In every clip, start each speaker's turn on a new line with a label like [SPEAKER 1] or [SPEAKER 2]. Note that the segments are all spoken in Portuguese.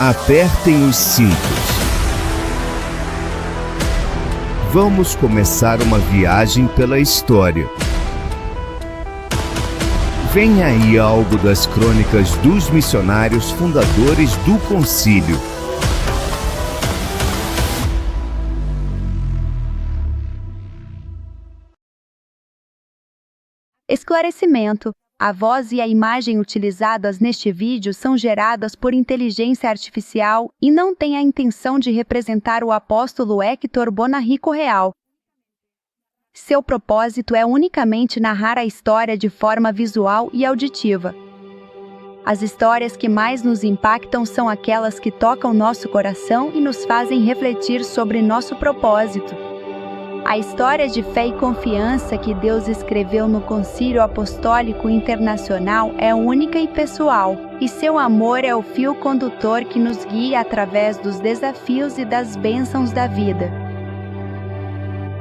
[SPEAKER 1] Apertem os cintos. Vamos começar uma viagem pela história. Vem aí algo das crônicas dos missionários fundadores do Concílio.
[SPEAKER 2] Esclarecimento. A voz e a imagem utilizadas neste vídeo são geradas por inteligência artificial e não têm a intenção de representar o apóstolo Héctor Bonarrico real. Seu propósito é unicamente narrar a história de forma visual e auditiva. As histórias que mais nos impactam são aquelas que tocam nosso coração e nos fazem refletir sobre nosso propósito. A história de fé e confiança que Deus escreveu no Concílio Apostólico Internacional é única e pessoal, e seu amor é o fio condutor que nos guia através dos desafios e das bênçãos da vida.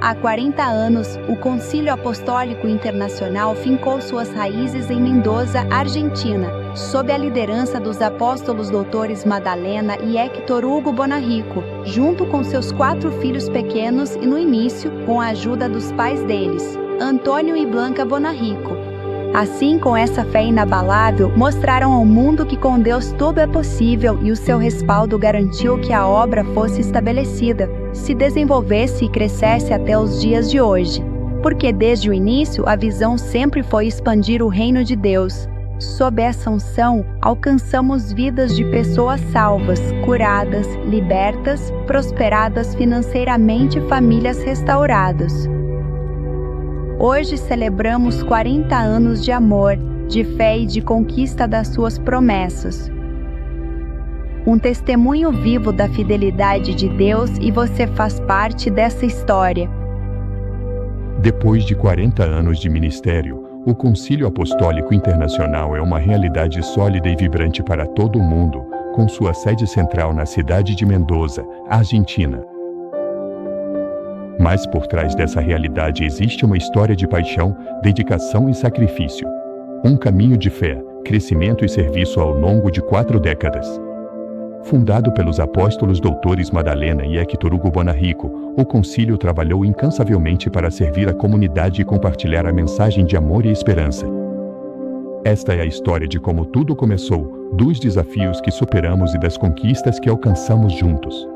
[SPEAKER 2] Há 40 anos, o Concílio Apostólico Internacional fincou suas raízes em Mendoza, Argentina, sob a liderança dos apóstolos doutores Madalena e Héctor Hugo Bonarrico, junto com seus 4 filhos pequenos e, no início, com a ajuda dos pais deles, Antônio e Blanca Bonarrico. Assim, com essa fé inabalável, mostraram ao mundo que com Deus tudo é possível e o seu respaldo garantiu que a obra fosse estabelecida, se desenvolvesse e crescesse até os dias de hoje. Porque desde o início a visão sempre foi expandir o reino de Deus. Sob essa unção, alcançamos vidas de pessoas salvas, curadas, libertas, prosperadas financeiramente e famílias restauradas. Hoje celebramos 40 anos de amor, de fé e de conquista das suas promessas. Um testemunho vivo da fidelidade de Deus e você faz parte dessa história.
[SPEAKER 3] Depois de 40 anos de ministério, o Concílio Apostólico Internacional é uma realidade sólida e vibrante para todo o mundo, com sua sede central na cidade de Mendoza, Argentina. Mas por trás dessa realidade existe uma história de paixão, dedicação e sacrifício. Um caminho de fé, crescimento e serviço ao longo de 4 décadas. Fundado pelos apóstolos doutores Madalena e Héctor Hugo Bonarrico, o concílio trabalhou incansavelmente para servir a comunidade e compartilhar a mensagem de amor e esperança. Esta é a história de como tudo começou, dos desafios que superamos e das conquistas que alcançamos juntos.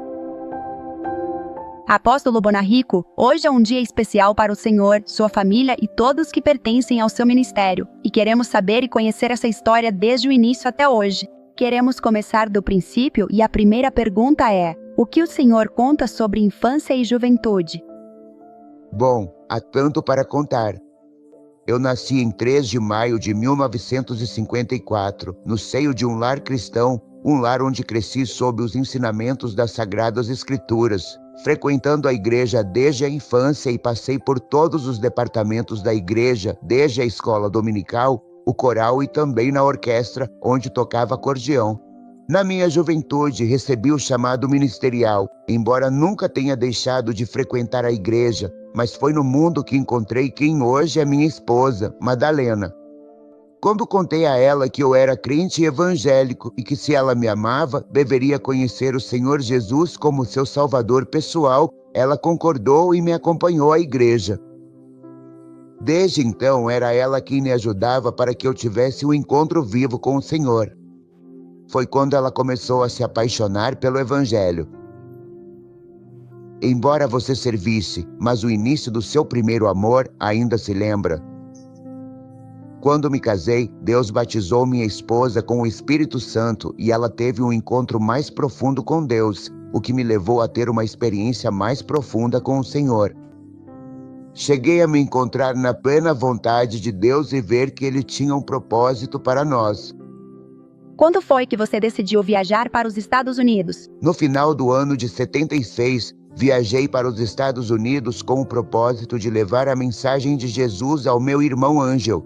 [SPEAKER 2] Apóstolo Bonarrico, hoje é um dia especial para o Senhor, sua família e todos que pertencem ao seu ministério, e queremos saber e conhecer essa história desde o início até hoje. Queremos começar do princípio e a primeira pergunta é: o que o Senhor conta sobre infância e juventude?
[SPEAKER 4] Bom, há tanto para contar. Eu nasci em 3 de maio de 1954, no seio de um lar cristão, um lar onde cresci sob os ensinamentos das Sagradas Escrituras, frequentando a igreja desde a infância e passei por todos os departamentos da igreja, desde a escola dominical, o coral e também na orquestra, onde tocava acordeão. Na minha juventude, recebi o chamado ministerial, embora nunca tenha deixado de frequentar a igreja, mas foi no mundo que encontrei quem hoje é minha esposa, Madalena. Quando contei a ela que eu era crente evangélico e que se ela me amava, deveria conhecer o Senhor Jesus como seu salvador pessoal, ela concordou e me acompanhou à igreja. Desde então, era ela quem me ajudava para que eu tivesse um encontro vivo com o Senhor. Foi quando ela começou a se apaixonar pelo Evangelho. Embora você servisse, mas o início do seu primeiro amor ainda se lembra. Quando me casei, Deus batizou minha esposa com o Espírito Santo e ela teve um encontro mais profundo com Deus, o que me levou a ter uma experiência mais profunda com o Senhor. Cheguei a me encontrar na plena vontade de Deus e ver que Ele tinha um propósito para nós.
[SPEAKER 2] Quando foi que você decidiu viajar para os Estados Unidos?
[SPEAKER 4] No final do ano de 76, viajei para os Estados Unidos com o propósito de levar a mensagem de Jesus ao meu irmão Ângel.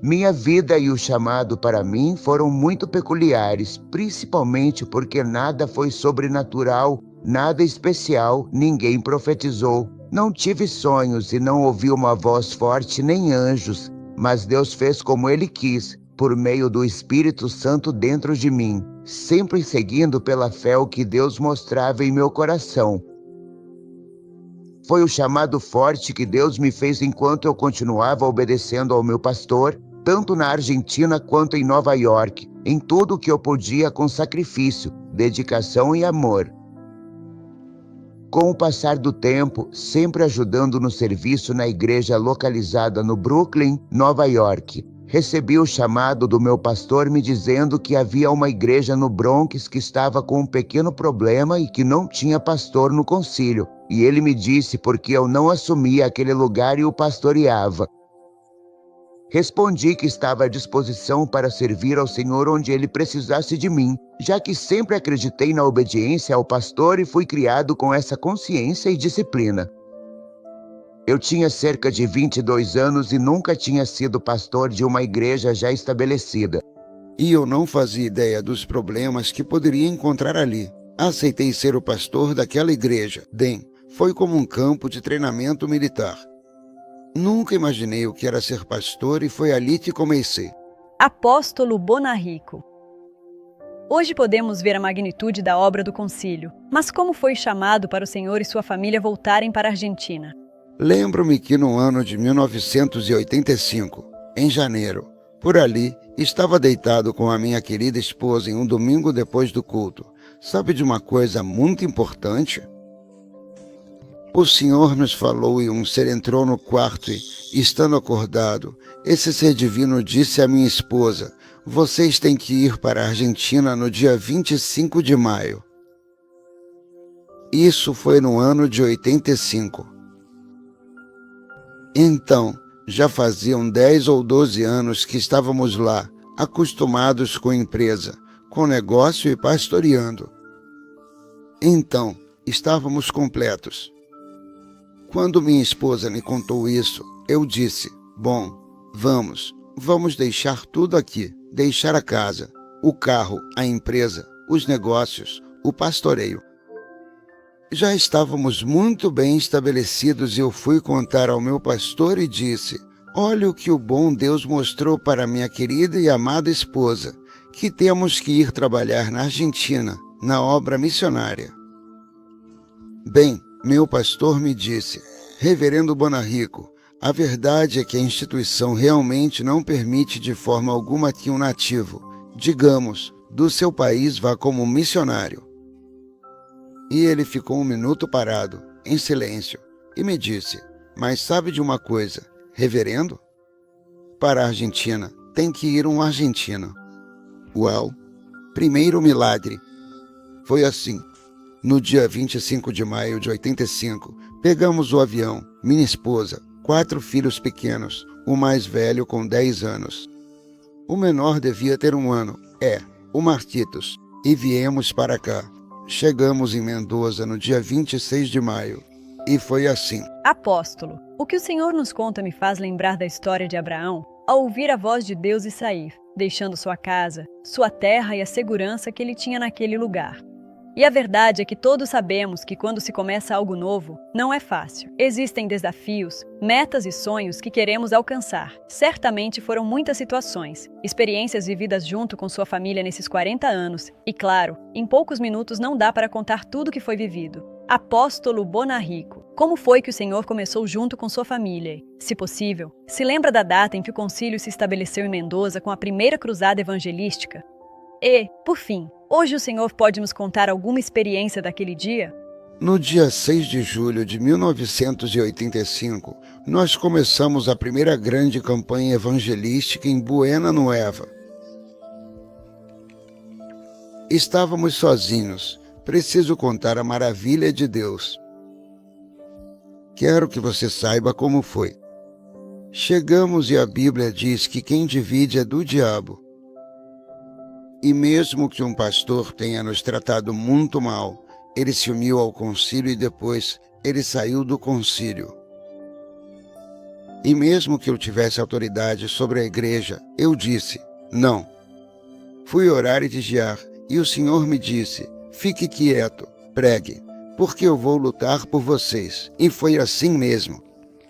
[SPEAKER 4] Minha vida e o chamado para mim foram muito peculiares, principalmente porque nada foi sobrenatural, nada especial, ninguém profetizou. Não tive sonhos e não ouvi uma voz forte nem anjos, mas Deus fez como Ele quis, por meio do Espírito Santo dentro de mim. sempre seguindo pela fé o que Deus mostrava em meu coração. Foi o chamado forte que Deus me fez enquanto eu continuava obedecendo ao meu pastor, tanto na Argentina quanto em Nova York, em tudo o que eu podia com sacrifício, dedicação e amor. Com o passar do tempo, sempre ajudando no serviço na igreja localizada no Brooklyn, Nova York, recebi o chamado do meu pastor me dizendo que havia uma igreja no Bronx que estava com um pequeno problema e que não tinha pastor no concílio. E ele me disse porque eu não assumia aquele lugar e o pastoreava. Respondi que estava à disposição para servir ao Senhor onde ele precisasse de mim, já que sempre acreditei na obediência ao pastor e fui criado com essa consciência e disciplina. Eu tinha cerca de 22 anos e nunca tinha sido pastor de uma igreja já estabelecida.
[SPEAKER 5] E eu não fazia ideia dos problemas que poderia encontrar ali. Aceitei ser o pastor daquela igreja. Foi como um campo de treinamento militar. Nunca imaginei o que era ser pastor e foi ali que comecei.
[SPEAKER 6] Apóstolo Bonarrico. Hoje podemos ver a magnitude da obra do concílio, mas como foi chamado para o Senhor e sua família voltarem para a Argentina?
[SPEAKER 5] Lembro-me que no ano de 1985, em janeiro, por ali, estava deitado com a minha querida esposa em um domingo depois do culto. Sabe de uma coisa muito importante? O Senhor nos falou e um ser entrou no quarto e, estando acordado, esse ser divino disse à minha esposa: "Vocês têm que ir para a Argentina no dia 25 de maio. Isso foi no ano de 85. Então, já faziam 10 ou 12 anos que estávamos lá, acostumados com empresa, com negócio e pastoreando. Então, estávamos completos. Quando minha esposa me contou isso, eu disse: "Bom, vamos deixar tudo aqui, deixar a casa, o carro, a empresa, os negócios, o pastoreio." Já estávamos muito bem estabelecidos e eu fui contar ao meu pastor e disse: "Olha o que o bom Deus mostrou para minha querida e amada esposa, que temos que ir trabalhar na Argentina, na obra missionária." Meu pastor me disse: "Reverendo Bonarrico, a verdade é que a instituição realmente não permite de forma alguma que um nativo, digamos, do seu país vá como missionário." E ele ficou um minuto parado, em silêncio, e me disse: "Mas sabe de uma coisa, reverendo? Para a Argentina, tem que ir um argentino." Uau! Primeiro milagre. Foi assim. No dia 25 de maio de 85, pegamos o avião, minha esposa, 4 filhos pequenos, o mais velho com 10 anos. O menor devia ter 1 ano, o Marquitos, e viemos para cá. Chegamos em Mendoza no dia 26 de maio, e foi assim.
[SPEAKER 6] Apóstolo, o que o Senhor nos conta me faz lembrar da história de Abraão, ao ouvir a voz de Deus e sair, deixando sua casa, sua terra e a segurança que ele tinha naquele lugar. E a verdade é que todos sabemos que quando se começa algo novo, não é fácil. Existem desafios, metas e sonhos que queremos alcançar. Certamente foram muitas situações, experiências vividas junto com sua família nesses 40 anos. E claro, em poucos minutos não dá para contar tudo que foi vivido. Apóstolo Bonarrico, como foi que o Senhor começou junto com sua família? Se possível, se lembra da data em que o concílio se estabeleceu em Mendoza com a primeira cruzada evangelística? E, por fim, hoje o Senhor pode nos contar alguma experiência daquele dia?
[SPEAKER 5] No dia 6 de julho de 1985, nós começamos a primeira grande campanha evangelística em Buena Nueva. Estávamos sozinhos. Preciso contar a maravilha de Deus. Quero que você saiba como foi. Chegamos e a Bíblia diz que quem divide é do diabo. E mesmo que um pastor tenha nos tratado muito mal, ele se uniu ao concílio e depois ele saiu do concílio. E mesmo que eu tivesse autoridade sobre a igreja, eu disse: "Não." Fui orar e vigiar, e o Senhor me disse: "Fique quieto, pregue, porque eu vou lutar por vocês." E foi assim mesmo.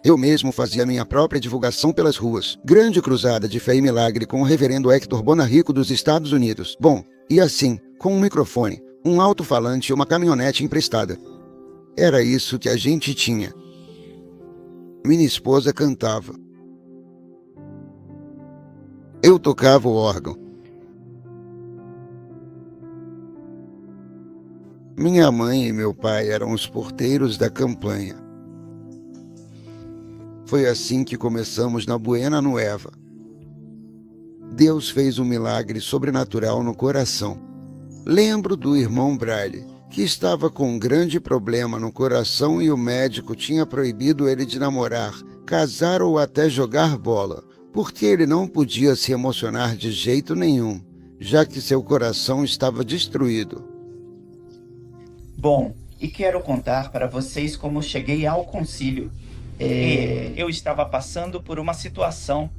[SPEAKER 5] Eu mesmo fazia minha própria divulgação pelas ruas. Grande cruzada de fé e milagre com o reverendo Hector Bonarrico dos Estados Unidos. Bom, e assim, com um microfone, um alto-falante e uma caminhonete emprestada. Era isso que a gente tinha. Minha esposa cantava. Eu tocava o órgão. Minha mãe e meu pai eram os porteiros da campanha. Foi assim que começamos na Buena Nueva. Deus fez um milagre sobrenatural no coração. Lembro do irmão Braille, que estava com um grande problema no coração e o médico tinha proibido ele de namorar, casar ou até jogar bola, porque ele não podia se emocionar de jeito nenhum, já que seu coração estava destruído.
[SPEAKER 7] Bom, e quero contar para vocês como cheguei ao concílio. Eu estava passando por uma situação,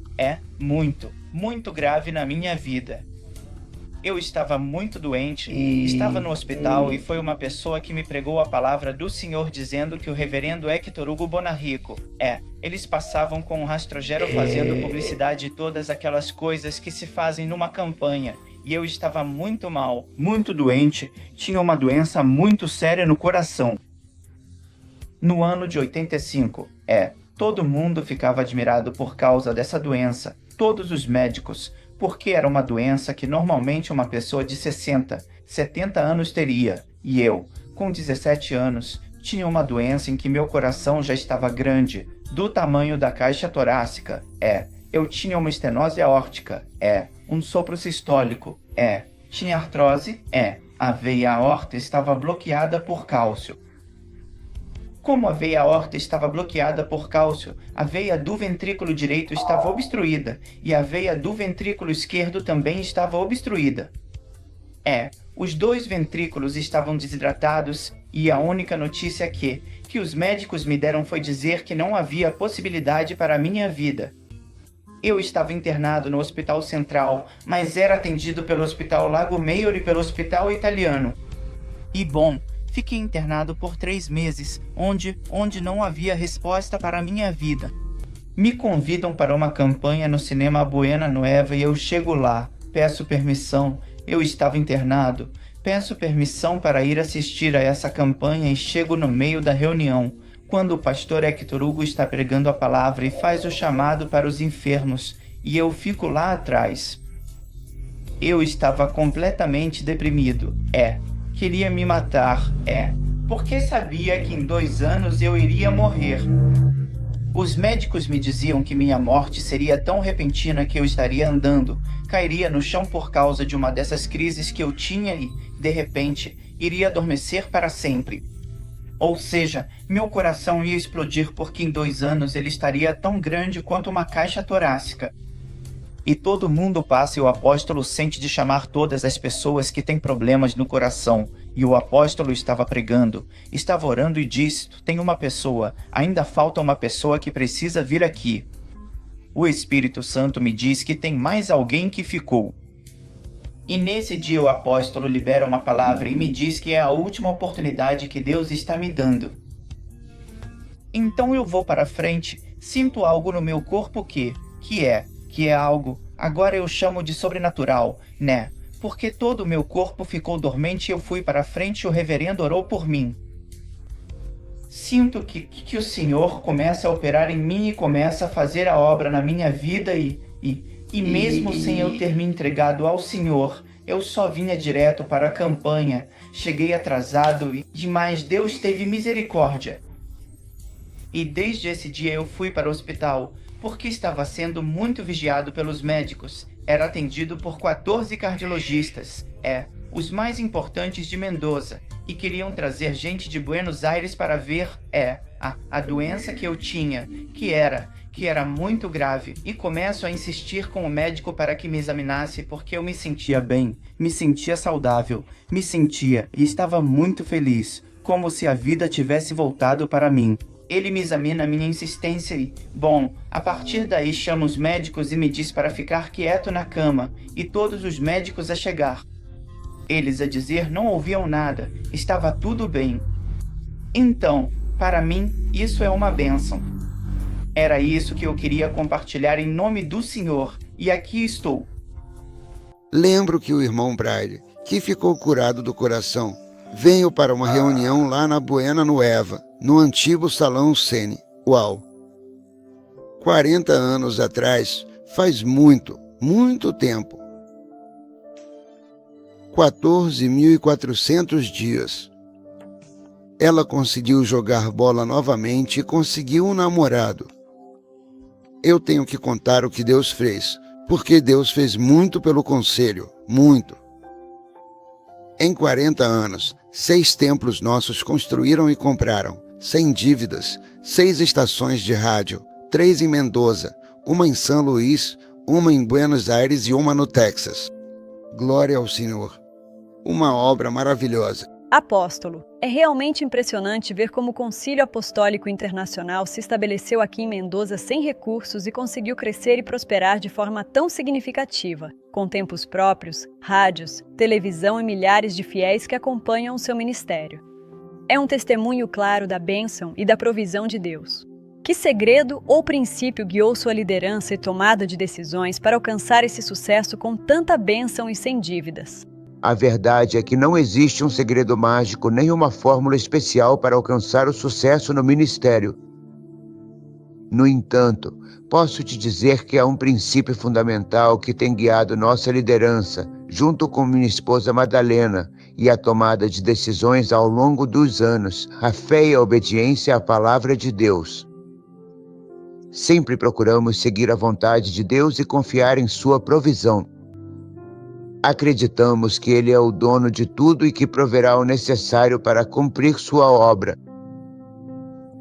[SPEAKER 7] muito grave na minha vida. Eu estava muito doente, estava no hospital e foi uma pessoa que me pregou a palavra do Senhor dizendo que o reverendo Hector Hugo Bonarrico, eles passavam com um rastrojero fazendo publicidade de todas aquelas coisas que se fazem numa campanha. E eu estava muito mal, muito doente, tinha uma doença muito séria no coração. No ano de 85, todo mundo ficava admirado por causa dessa doença, todos os médicos, porque era uma doença que normalmente uma pessoa de 60, 70 anos teria. E eu, com 17 anos, tinha uma doença em que meu coração já estava grande, do tamanho da caixa torácica. Eu tinha uma estenose aórtica. Um sopro sistólico. Tinha artrose. A veia aorta estava bloqueada por cálcio. Como a veia aorta estava bloqueada por cálcio, a veia do ventrículo direito estava obstruída e a veia do ventrículo esquerdo também estava obstruída. Os dois ventrículos estavam desidratados e a única notícia que os médicos me deram foi dizer que não havia possibilidade para a minha vida. Eu estava internado no Hospital Central, mas era atendido pelo Hospital Lago Mayor e pelo Hospital Italiano. E bom, fiquei internado por 3 meses, onde não havia resposta para a minha vida. Me convidam para uma campanha no cinema Buena Nueva e eu chego lá, peço permissão, eu estava internado, peço permissão para ir assistir a essa campanha e chego no meio da reunião, quando o pastor Hector Hugo está pregando a palavra e faz o chamado para os enfermos, e eu fico lá atrás. Eu estava completamente deprimido, queria me matar, porque sabia que em 2 anos eu iria morrer. Os médicos me diziam que minha morte seria tão repentina que eu estaria andando, cairia no chão por causa de uma dessas crises que eu tinha e, de repente, iria adormecer para sempre. Ou seja, meu coração ia explodir porque em 2 anos ele estaria tão grande quanto uma caixa torácica. E todo mundo passa e o apóstolo sente de chamar todas as pessoas que têm problemas no coração. E o apóstolo estava pregando, estava orando e disse, tem uma pessoa, ainda falta uma pessoa que precisa vir aqui. O Espírito Santo me diz que tem mais alguém que ficou. E nesse dia o apóstolo libera uma palavra e me diz que é a última oportunidade que Deus está me dando. Então eu vou para frente, sinto algo no meu corpo que é algo, agora eu chamo de sobrenatural, né? Porque todo o meu corpo ficou dormente e eu fui para frente e o reverendo orou por mim. Sinto que o Senhor começa a operar em mim e começa a fazer a obra na minha vida e mesmo sem eu ter me entregado ao Senhor, eu só vinha direto para a campanha, cheguei atrasado mas Deus teve misericórdia. E desde esse dia eu fui para o hospital, porque estava sendo muito vigiado pelos médicos. Era atendido por 14 cardiologistas, os mais importantes de Mendoza, e queriam trazer gente de Buenos Aires para ver, a doença que eu tinha, que era muito grave, e começo a insistir com o médico para que me examinasse porque eu me sentia bem, me sentia saudável, e estava muito feliz, como se a vida tivesse voltado para mim. Ele me examina a minha insistência e, bom, a partir daí chama os médicos e me diz para ficar quieto na cama, e todos os médicos a chegar. Eles a dizer não ouviam nada, estava tudo bem. Então, para mim, isso é uma bênção. Era isso que eu queria compartilhar em nome do Senhor, e aqui estou.
[SPEAKER 5] Lembro que o irmão Braille, que ficou curado do coração, veio para uma reunião lá na Buena Nueva, no antigo Salão Sene. Uau! 40 anos atrás, faz muito, muito tempo. 14.400 dias. Ela conseguiu jogar bola novamente e conseguiu um namorado. Eu tenho que contar o que Deus fez, porque Deus fez muito pelo conselho, muito. Em 40 anos, 6 templos nossos construíram e compraram, sem dívidas, 6 estações de rádio, 3 em Mendoza, uma em São Luís, uma em Buenos Aires e uma no Texas. Glória ao Senhor. Uma obra maravilhosa.
[SPEAKER 6] Apóstolo, é realmente impressionante ver como o Concílio Apostólico Internacional se estabeleceu aqui em Mendoza sem recursos e conseguiu crescer e prosperar de forma tão significativa, com templos próprios, rádios, televisão e milhares de fiéis que acompanham o seu ministério. É um testemunho claro da bênção e da provisão de Deus. Que segredo ou princípio guiou sua liderança e tomada de decisões para alcançar esse sucesso com tanta bênção e sem dívidas?
[SPEAKER 4] A verdade é que não existe um segredo mágico nem uma fórmula especial para alcançar o sucesso no ministério. No entanto, posso te dizer que há um princípio fundamental que tem guiado nossa liderança, junto com minha esposa Madalena, e a tomada de decisões ao longo dos anos, a fé e a obediência à palavra de Deus. Sempre procuramos seguir a vontade de Deus e confiar em sua provisão. Acreditamos que Ele é o dono de tudo e que proverá o necessário para cumprir sua obra.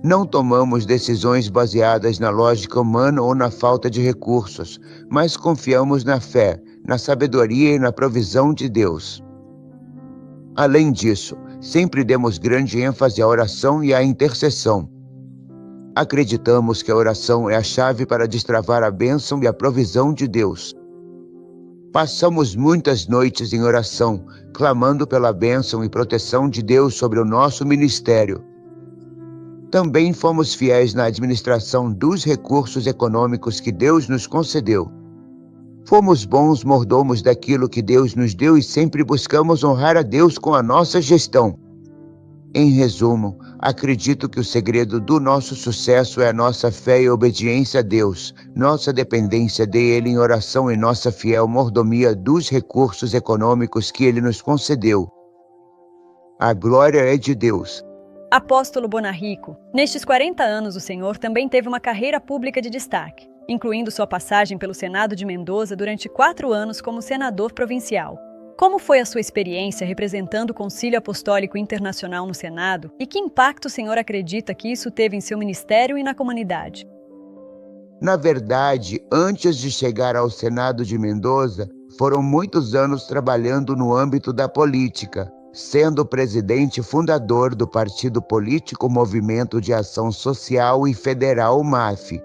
[SPEAKER 4] Não tomamos decisões baseadas na lógica humana ou na falta de recursos, mas confiamos na fé, na sabedoria e na provisão de Deus. Além disso, sempre demos grande ênfase à oração e à intercessão. Acreditamos que a oração é a chave para destravar a bênção e a provisão de Deus. Passamos muitas noites em oração, clamando pela bênção e proteção de Deus sobre o nosso ministério. Também fomos fiéis na administração dos recursos econômicos que Deus nos concedeu. Fomos bons mordomos daquilo que Deus nos deu e sempre buscamos honrar a Deus com a nossa gestão. Em resumo, acredito que o segredo do nosso sucesso é a nossa fé e obediência a Deus, nossa dependência dele em oração e nossa fiel mordomia dos recursos econômicos que ele nos concedeu. A glória é de Deus.
[SPEAKER 6] Apóstolo Bonarrico, nestes 40 anos o senhor também teve uma carreira pública de destaque, incluindo sua passagem pelo Senado de Mendoza durante 4 anos como senador provincial. Como foi a sua experiência representando o Concílio Apostólico Internacional no Senado e que impacto o senhor acredita que isso teve em seu ministério e na comunidade?
[SPEAKER 4] Na verdade, antes de chegar ao Senado de Mendoza, foram muitos anos trabalhando no âmbito da política, sendo presidente fundador do partido político Movimento de Ação Social e Federal MAF.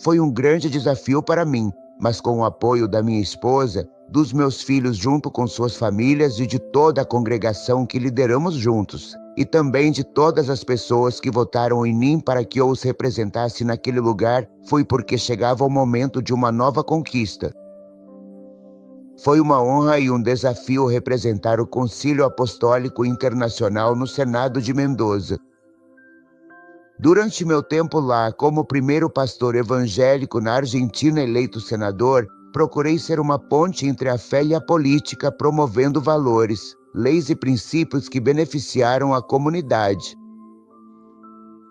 [SPEAKER 4] Foi um grande desafio para mim, mas com o apoio da minha esposa, dos meus filhos junto com suas famílias e de toda a congregação que lideramos juntos, e também de todas as pessoas que votaram em mim para que eu os representasse naquele lugar, foi porque chegava o momento de uma nova conquista. Foi uma honra e um desafio representar o Concílio Apostólico Internacional no Senado de Mendoza. Durante meu tempo lá, como primeiro pastor evangélico na Argentina eleito senador, procurei ser uma ponte entre a fé e a política, promovendo valores, leis e princípios que beneficiaram a comunidade.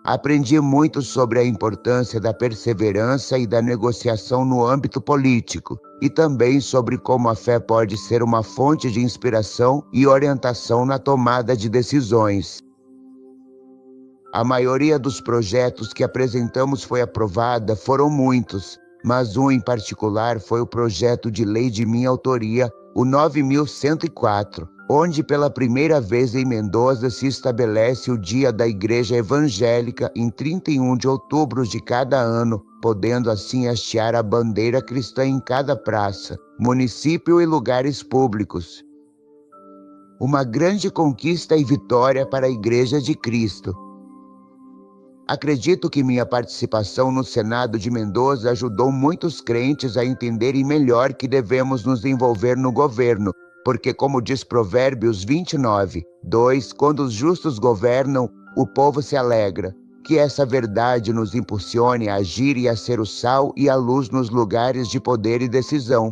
[SPEAKER 4] Aprendi muito sobre a importância da perseverança e da negociação no âmbito político, e também sobre como a fé pode ser uma fonte de inspiração e orientação na tomada de decisões. A maioria dos projetos que apresentamos foi aprovada, foram muitos, mas um em particular foi o projeto de lei de minha autoria, o 9.104, onde pela primeira vez em Mendoza se estabelece o Dia da Igreja Evangélica em 31 de outubro de cada ano, podendo assim hastear a bandeira cristã em cada praça, município e lugares públicos. Uma grande conquista e vitória para a Igreja de Cristo. Acredito que minha participação no Senado de Mendoza ajudou muitos crentes a entenderem melhor que devemos nos envolver no governo, porque, como diz Provérbios 29:2, quando os justos governam, o povo se alegra. Que essa verdade nos impulsione a agir e a ser o sal e a luz nos lugares de poder e decisão.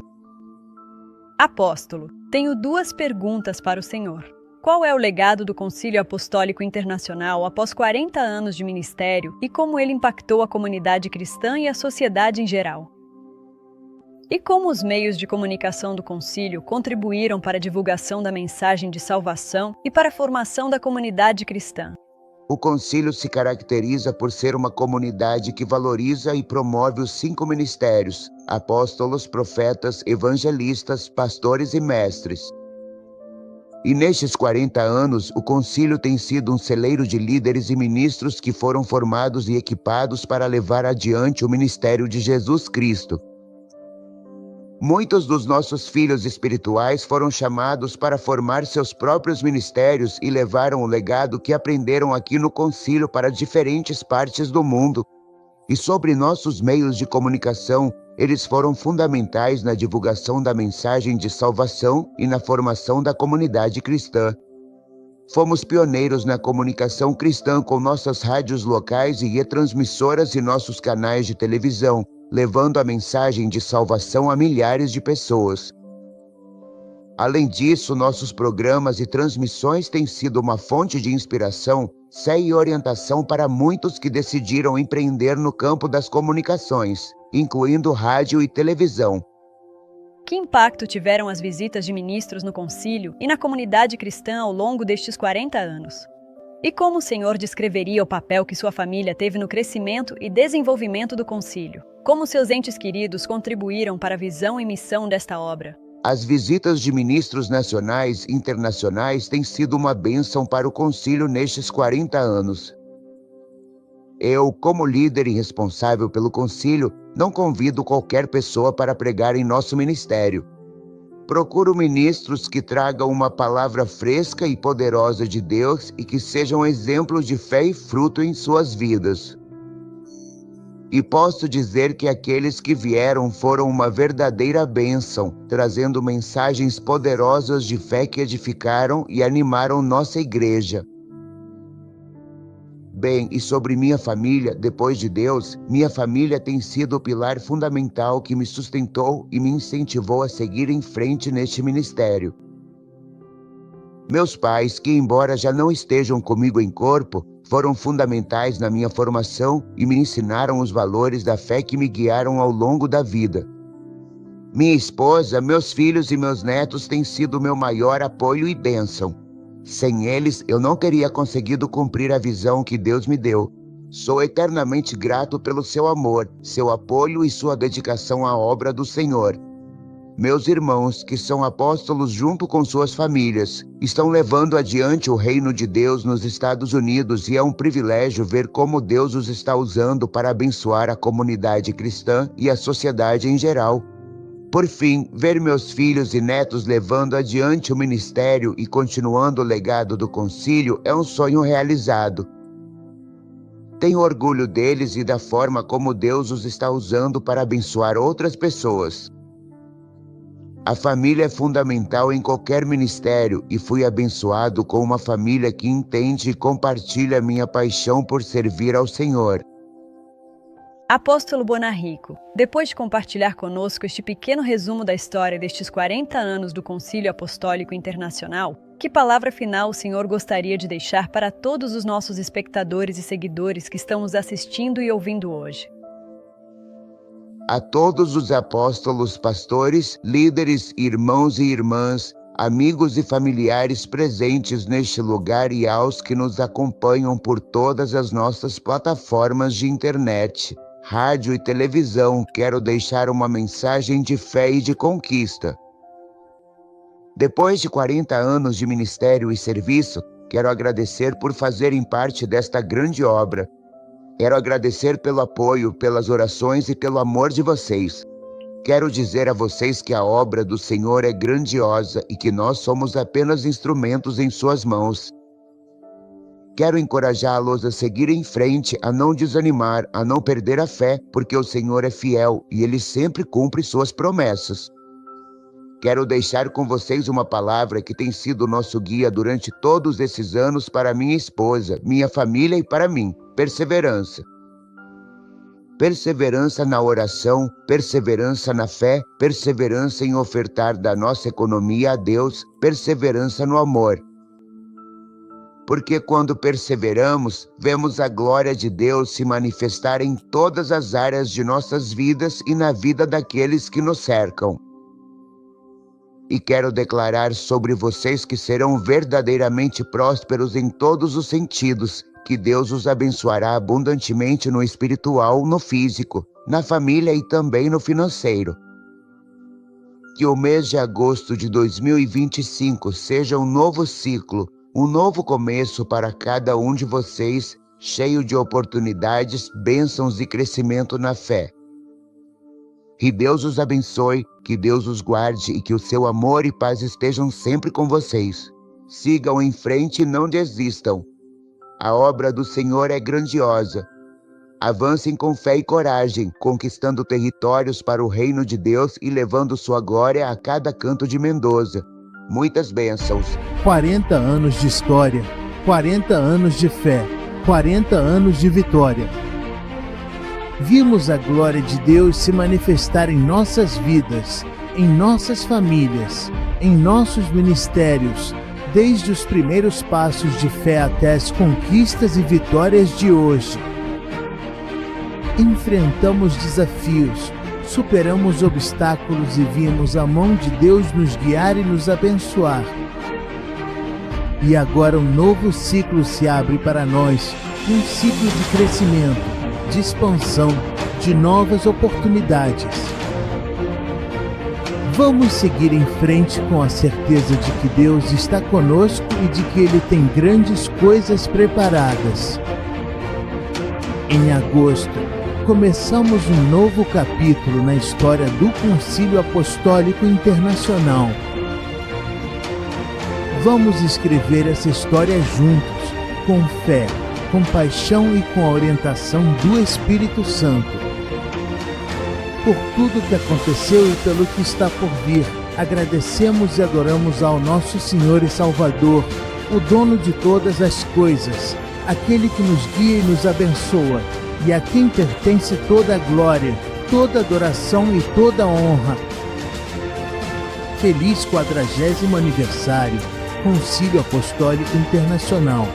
[SPEAKER 6] Apóstolo, tenho 2 perguntas para o senhor. Qual é o legado do Concílio Apostólico Internacional após 40 anos de ministério e como ele impactou a comunidade cristã e a sociedade em geral? E como os meios de comunicação do concílio contribuíram para a divulgação da mensagem de salvação e para a formação da comunidade cristã?
[SPEAKER 4] O concílio se caracteriza por ser uma comunidade que valoriza e promove os 5 ministérios: apóstolos, profetas, evangelistas, pastores e mestres. E nestes 40 anos, o concílio tem sido um celeiro de líderes e ministros que foram formados e equipados para levar adiante o ministério de Jesus Cristo. Muitos dos nossos filhos espirituais foram chamados para formar seus próprios ministérios e levaram o legado que aprenderam aqui no concílio para diferentes partes do mundo. E sobre nossos meios de comunicação, eles foram fundamentais na divulgação da mensagem de salvação e na formação da comunidade cristã. Fomos pioneiros na comunicação cristã com nossas rádios locais e retransmissoras e nossos canais de televisão, levando a mensagem de salvação a milhares de pessoas. Além disso, nossos programas e transmissões têm sido uma fonte de inspiração, fé e orientação para muitos que decidiram empreender no campo das comunicações, incluindo rádio e televisão.
[SPEAKER 6] Que impacto tiveram as visitas de ministros no concílio e na comunidade cristã ao longo destes 40 anos? E como o senhor descreveria o papel que sua família teve no crescimento e desenvolvimento do concílio? Como seus entes queridos contribuíram para a visão e missão desta obra?
[SPEAKER 4] As visitas de ministros nacionais e internacionais têm sido uma bênção para o concílio nestes 40 anos. Eu, como líder e responsável pelo concílio, não convido qualquer pessoa para pregar em nosso ministério. Procuro ministros que tragam uma palavra fresca e poderosa de Deus e que sejam exemplos de fé e fruto em suas vidas. E posso dizer que aqueles que vieram foram uma verdadeira bênção, trazendo mensagens poderosas de fé que edificaram e animaram nossa igreja. Bem, e sobre minha família, depois de Deus, minha família tem sido o pilar fundamental que me sustentou e me incentivou a seguir em frente neste ministério. Meus pais, que embora já não estejam comigo em corpo, foram fundamentais na minha formação e me ensinaram os valores da fé que me guiaram ao longo da vida. Minha esposa, meus filhos e meus netos têm sido meu maior apoio e bênção. Sem eles, eu não teria conseguido cumprir a visão que Deus me deu. Sou eternamente grato pelo seu amor, seu apoio e sua dedicação à obra do Senhor. Meus irmãos, que são apóstolos junto com suas famílias, estão levando adiante o reino de Deus nos Estados Unidos e é um privilégio ver como Deus os está usando para abençoar a comunidade cristã e a sociedade em geral. Por fim, ver meus filhos e netos levando adiante o ministério e continuando o legado do concílio é um sonho realizado. Tenho orgulho deles e da forma como Deus os está usando para abençoar outras pessoas. A família é fundamental em qualquer ministério e fui abençoado com uma família que entende e compartilha minha paixão por servir ao Senhor.
[SPEAKER 6] Apóstolo Bonarrico, depois de compartilhar conosco este pequeno resumo da história destes 40 anos do Concílio Apostólico Internacional, que palavra final o senhor gostaria de deixar para todos os nossos espectadores e seguidores que estão nos assistindo e ouvindo hoje?
[SPEAKER 4] A todos os apóstolos, pastores, líderes, irmãos e irmãs, amigos e familiares presentes neste lugar e aos que nos acompanham por todas as nossas plataformas de internet, rádio e televisão, quero deixar uma mensagem de fé e de conquista. Depois de 40 anos de ministério e serviço, quero agradecer por fazerem parte desta grande obra. Quero agradecer pelo apoio, pelas orações e pelo amor de vocês. Quero dizer a vocês que a obra do Senhor é grandiosa e que nós somos apenas instrumentos em suas mãos. Quero encorajá-los a seguir em frente, a não desanimar, a não perder a fé, porque o Senhor é fiel e Ele sempre cumpre suas promessas. Quero deixar com vocês uma palavra que tem sido nosso guia durante todos esses anos para minha esposa, minha família e para mim: perseverança. Perseverança na oração, perseverança na fé, perseverança em ofertar da nossa economia a Deus, perseverança no amor. Porque quando perseveramos, vemos a glória de Deus se manifestar em todas as áreas de nossas vidas e na vida daqueles que nos cercam. E quero declarar sobre vocês que serão verdadeiramente prósperos em todos os sentidos, que Deus os abençoará abundantemente no espiritual, no físico, na família e também no financeiro. Que o mês de agosto de 2025 seja um novo ciclo, um novo começo para cada um de vocês, cheio de oportunidades, bênçãos e crescimento na fé. Que Deus os abençoe, que Deus os guarde e que o seu amor e paz estejam sempre com vocês. Sigam em frente e não desistam. A obra do Senhor é grandiosa. Avancem com fé e coragem, conquistando territórios para o reino de Deus e levando sua glória a cada canto de Mendoza. Muitas bênçãos.
[SPEAKER 8] 40 anos de história, 40 anos de fé, 40 anos de vitória. Vimos a glória de Deus se manifestar em nossas vidas, em nossas famílias, em nossos ministérios, desde os primeiros passos de fé até as conquistas e vitórias de hoje. Enfrentamos desafios, superamos obstáculos e vimos a mão de Deus nos guiar e nos abençoar. E agora um novo ciclo se abre para nós, um ciclo de crescimento, de expansão, de novas oportunidades. Vamos seguir em frente com a certeza de que Deus está conosco e de que Ele tem grandes coisas preparadas. Em agosto, começamos um novo capítulo na história do Concílio Apostólico Internacional. Vamos escrever essa história juntos, com fé, com paixão e com a orientação do Espírito Santo. Por tudo que aconteceu e pelo que está por vir, agradecemos e adoramos ao nosso Senhor e Salvador, o dono de todas as coisas, aquele que nos guia e nos abençoa, e a quem pertence toda a glória, toda a adoração e toda a honra. Feliz 40º aniversário, Concílio Apostólico Internacional.